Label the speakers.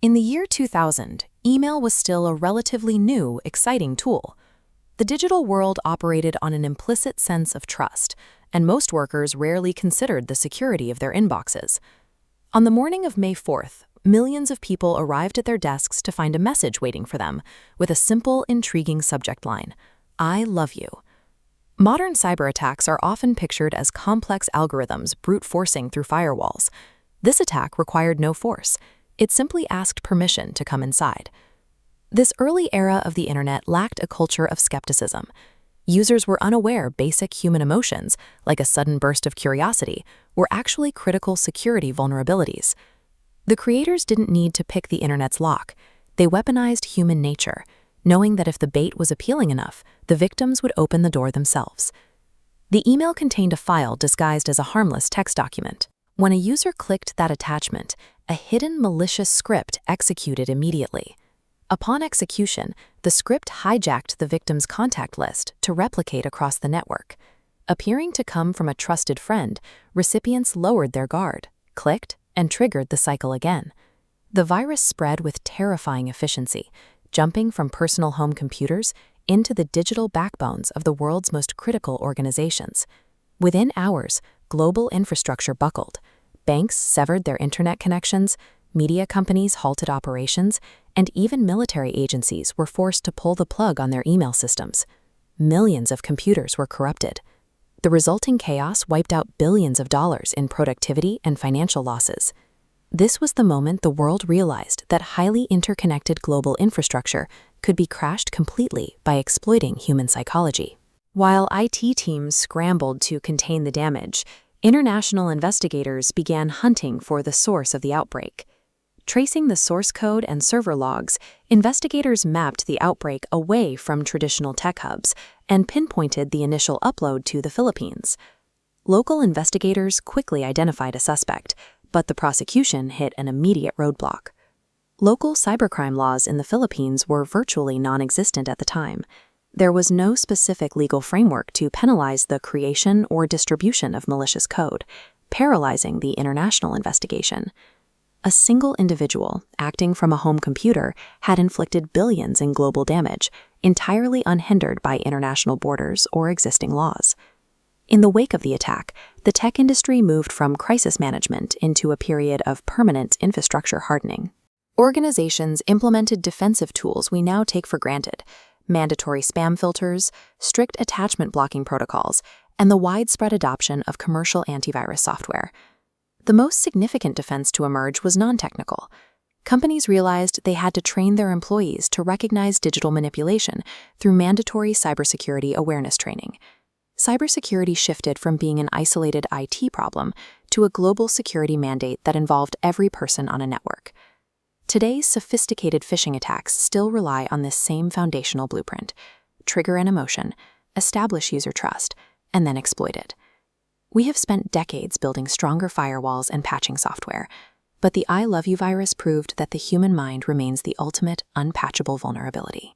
Speaker 1: In the year 2000, email was still a relatively new, exciting tool. The digital world operated on an implicit sense of trust, and most workers rarely considered the security of their inboxes. On the morning of May 4th, millions of people arrived at their desks to find a message waiting for them, with a simple, intriguing subject line: "I love you." Modern cyberattacks are often pictured as complex algorithms brute forcing through firewalls. This attack required no force. It simply asked permission to come inside. This early era of the internet lacked a culture of skepticism. Users were unaware basic human emotions, like a sudden burst of curiosity, were actually critical security vulnerabilities. The creators didn't need to pick the internet's lock. They weaponized human nature, knowing that if the bait was appealing enough, the victims would open the door themselves. The email contained a file disguised as a harmless text document. When a user clicked that attachment, a hidden malicious script executed immediately. Upon execution, the script hijacked the victim's contact list to replicate across the network. Appearing to come from a trusted friend, recipients lowered their guard, clicked, and triggered the cycle again. The virus spread with terrifying efficiency, jumping from personal home computers into the digital backbones of the world's most critical organizations. Within hours, global infrastructure buckled. Banks severed their internet connections, media companies halted operations, and even military agencies were forced to pull the plug on their email systems. Millions of computers were corrupted. The resulting chaos wiped out billions of dollars in productivity and financial losses. This was the moment the world realized that highly interconnected global infrastructure could be crashed completely by exploiting human psychology. While IT teams scrambled to contain the damage, international investigators began hunting for the source of the outbreak. Tracing the source code and server logs, investigators mapped the outbreak away from traditional tech hubs and pinpointed the initial upload to the Philippines. Local investigators quickly identified a suspect, but the prosecution hit an immediate roadblock. Local cybercrime laws in the Philippines were virtually non-existent at the time. There was no specific legal framework to penalize the creation or distribution of malicious code, paralyzing the international investigation. A single individual, acting from a home computer, had inflicted billions in global damage, entirely unhindered by international borders or existing laws. In the wake of the attack, the tech industry moved from crisis management into a period of permanent infrastructure hardening. Organizations implemented defensive tools we now take for granted: mandatory spam filters, strict attachment blocking protocols, and the widespread adoption of commercial antivirus software. The most significant defense to emerge was non-technical. Companies realized they had to train their employees to recognize digital manipulation through mandatory cybersecurity awareness training. Cybersecurity shifted from being an isolated IT problem to a global security mandate that involved every person on a network. Today's sophisticated phishing attacks still rely on this same foundational blueprint: trigger an emotion, establish user trust, and then exploit it. We have spent decades building stronger firewalls and patching software, but the I Love You virus proved that the human mind remains the ultimate unpatchable vulnerability.